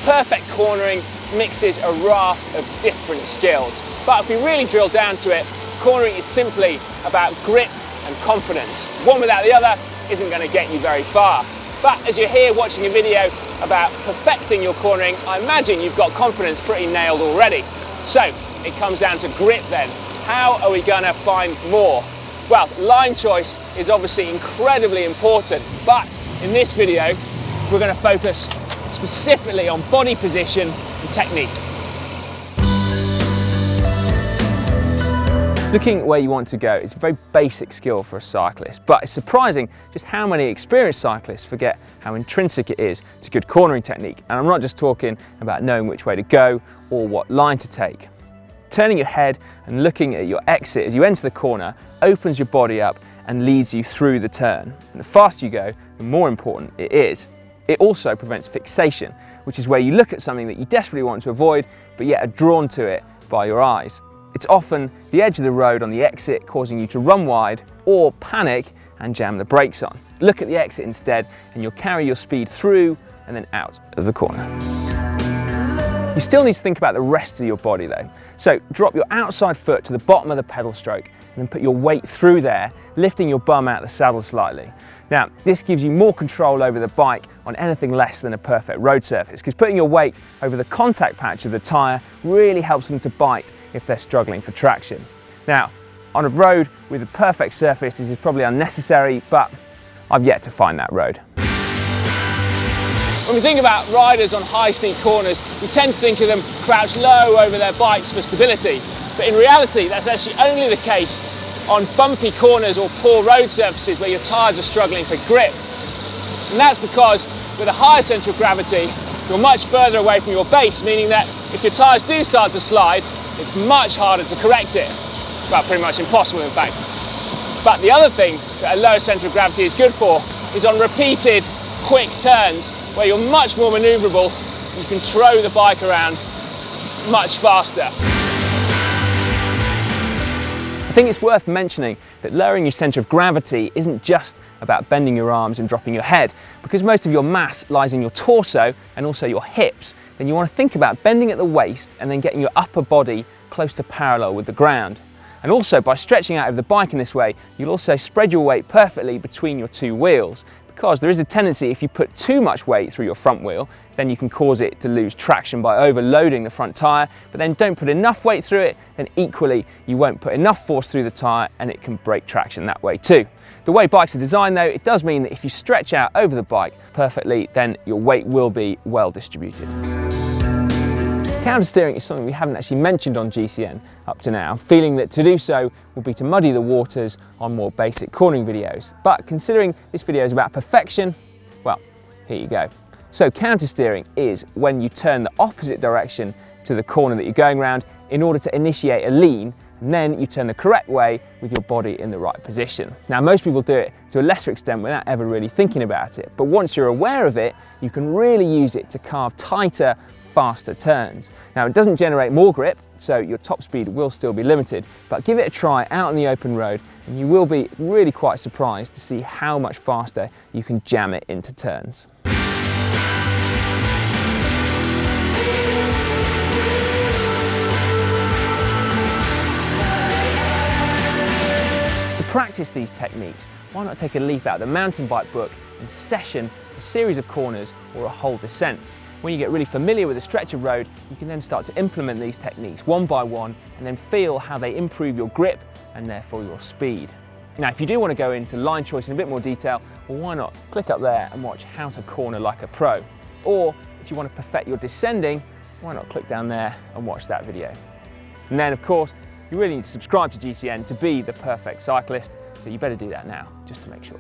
perfect cornering mixes a raft of different skills. But if we really drill down to it, cornering is simply about grip and confidence. One without the other isn't going to get you very far. But as you're here watching a video about perfecting your cornering, I imagine you've got confidence pretty nailed already. So it comes down to grip then. How are we going to find more? Well, line choice is obviously incredibly important, but in this video we're going to focus specifically on body position and technique. Looking where you want to go is a very basic skill for a cyclist, but it's surprising just how many experienced cyclists forget how intrinsic it is to good cornering technique. And I'm not just talking about knowing which way to go or what line to take. Turning your head and looking at your exit as you enter the corner opens your body up and leads you through the turn. And the faster you go, the more important it is. It also prevents fixation, which is where you look at something that you desperately want to avoid, but yet are drawn to it by your eyes. It's often the edge of the road on the exit causing you to run wide or panic and jam the brakes on. Look at the exit instead and you'll carry your speed through and then out of the corner. You still need to think about the rest of your body though. So drop your outside foot to the bottom of the pedal stroke and then put your weight through there, lifting your bum out of the saddle slightly. Now, this gives you more control over the bike on anything less than a perfect road surface, because putting your weight over the contact patch of the tyre really helps them to bite if they're struggling for traction. Now, on a road with a perfect surface, this is probably unnecessary, but I've yet to find that road. When we think about riders on high-speed corners, we tend to think of them crouched low over their bikes for stability. But in reality, that's actually only the case on bumpy corners or poor road surfaces where your tyres are struggling for grip. And that's because with a higher centre of gravity, you're much further away from your base, meaning that if your tyres do start to slide, it's much harder to correct it. Well, pretty much impossible in fact. But the other thing that a lower centre of gravity is good for is on repeated quick turns where you're much more manoeuvrable, you can throw the bike around much faster. I think it's worth mentioning that lowering your centre of gravity isn't just about bending your arms and dropping your head. Because most of your mass lies in your torso and also your hips, then you want to think about bending at the waist and then getting your upper body close to parallel with the ground. And also by stretching out of the bike in this way, you'll also spread your weight perfectly between your two wheels. Because there is a tendency, if you put too much weight through your front wheel, then you can cause it to lose traction by overloading the front tyre, but then don't put enough weight through it, then equally you won't put enough force through the tyre and it can break traction that way too. The way bikes are designed though, it does mean that if you stretch out over the bike perfectly, then your weight will be well distributed. Countersteering is something we haven't actually mentioned on GCN up to now, feeling that to do so will be to muddy the waters on more basic cornering videos. But considering this video is about perfection, well, here you go. So countersteering is when you turn the opposite direction to the corner that you're going around in order to initiate a lean, and then you turn the correct way with your body in the right position. Now, most people do it to a lesser extent without ever really thinking about it, but once you're aware of it, you can really use it to carve tighter, faster turns. Now, it doesn't generate more grip, so your top speed will still be limited, but give it a try out on the open road and you will be really quite surprised to see how much faster you can jam it into turns. To practice these techniques, why not take a leaf out of the mountain bike book and session a series of corners or a whole descent. When you get really familiar with a stretch of road, you can then start to implement these techniques one by one and then feel how they improve your grip and therefore your speed. Now, if you do want to go into line choice in a bit more detail, well, why not click up there and watch How to Corner Like a Pro. Or if you want to perfect your descending, why not click down there and watch that video. And then, of course, you really need to subscribe to GCN to be the perfect cyclist, so you better do that now, just to make sure.